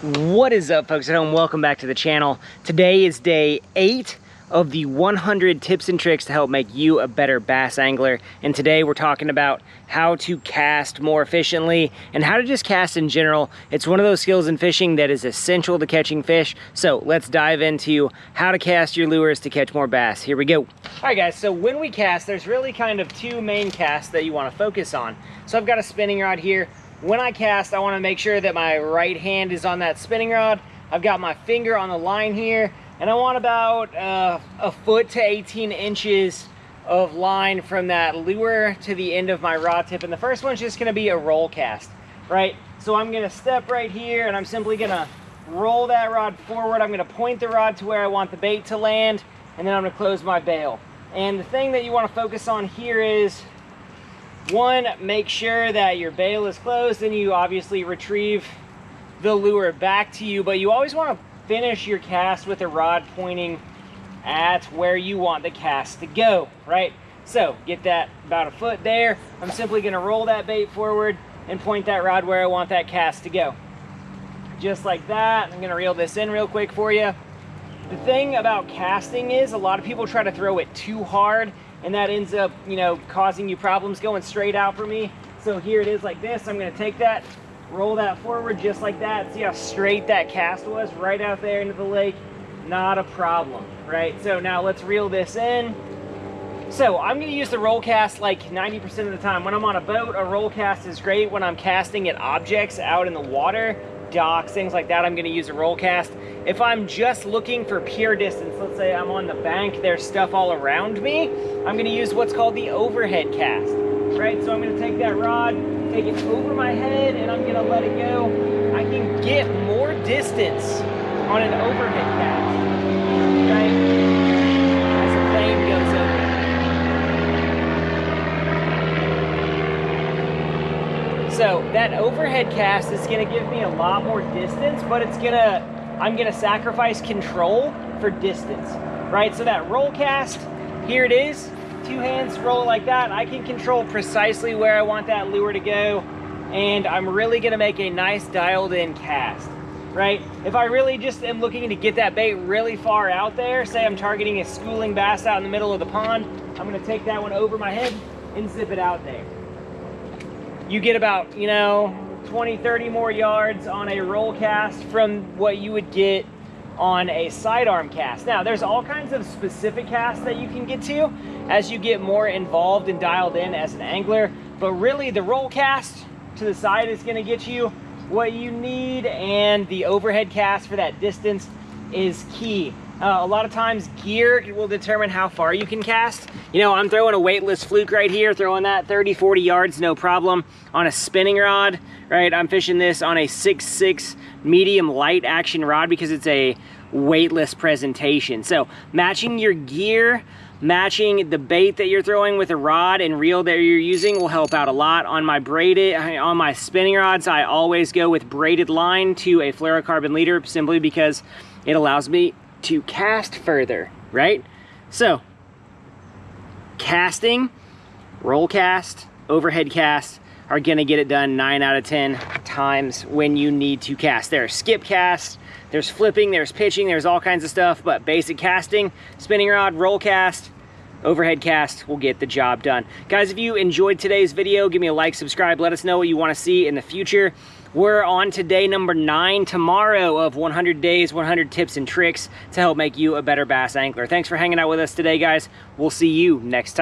What is up, folks at home? Welcome back to the channel. Today is day 8 of the 100 tips and tricks to help make you a better bass angler. And today we're talking about how to cast more efficiently and how to just cast in general. It's one of those skills in fishing that is essential to catching fish. So let's dive into how to cast your lures to catch more bass. Here we go. All right, guys, so when we cast, there's really kind of two main casts that you want to focus on. So I've got a spinning rod here. When I cast, I want to make sure that my right hand is on that spinning rod. I've got my finger on the line here, and I want about a foot to 18 inches of line from that lure to the end of my rod tip. And the first one's just going to be a roll cast, right? So I'm going to step right here, and I'm simply going to roll that rod forward. I'm going to point the rod to where I want the bait to land, and then I'm going to close my bail. And the thing that you want to focus on here is, one, make sure that your bail is closed, and you obviously retrieve the lure back to you, but you always want to finish your cast with the rod pointing at where you want the cast to go, right? So get that about a foot there. I'm simply going to roll that bait forward and point that rod where I want that cast to go. Just like that. I'm going to reel this in real quick for you. The thing about casting is a lot of people try to throw it too hard, and that ends up, causing you problems going straight out for me. So here it is like this. I'm going to take that, roll that forward just like that. See how straight that cast was right out there into the lake? Not a problem, right? So now let's reel this in. So I'm going to use the roll cast like 90% of the time. When I'm on a boat, a roll cast is great. When I'm casting at objects out in the water, docks, things like that, I'm going to use a roll cast. If I'm just looking for pure distance, let's say I'm on the bank, there's stuff all around me, I'm going to use what's called the overhead cast, right? So I'm going to take that rod, take it over my head, and I'm going to let it go. I can get more distance on an overhead cast, right? As the plane goes over. So that overhead cast is going to give me a lot more distance, but I'm going to sacrifice control for distance, right? So that roll cast, here it is, two hands, roll it like that. I can control precisely where I want that lure to go, and I'm really going to make a nice dialed in cast, right? If I really just am looking to get that bait really far out there, say I'm targeting a schooling bass out in the middle of the pond, I'm going to take that one over my head and zip it out there. You get about, 20, 30 more yards on a roll cast from what you would get on a sidearm cast. Now, there's all kinds of specific casts that you can get to as you get more involved and dialed in as an angler, but really the roll cast to the side is going to get you what you need, and the overhead cast for that distance is key. A lot of times gear will determine how far you can cast. I'm throwing a weightless fluke right here, throwing that 30, 40 yards, no problem. On a spinning rod, right, I'm fishing this on a 6.6 medium light action rod because it's a weightless presentation. So matching your gear, matching the bait that you're throwing with a rod and reel that you're using will help out a lot. On my spinning rods, I always go with braided line to a fluorocarbon leader simply because it allows me to cast further, right? So casting, roll cast, overhead cast are gonna get it done 9 out of 10 times when you need to cast. There's skip casts, there's flipping, there's pitching, there's all kinds of stuff, but basic casting, spinning rod, roll cast, overhead cast will get the job done. Guys, if you enjoyed today's video, give me a like, subscribe, let us know what you want to see in the future. We're on to day number 9 tomorrow of 100 days, 100 tips and tricks to help make you a better bass angler. Thanks for hanging out with us today, guys. We'll see you next time.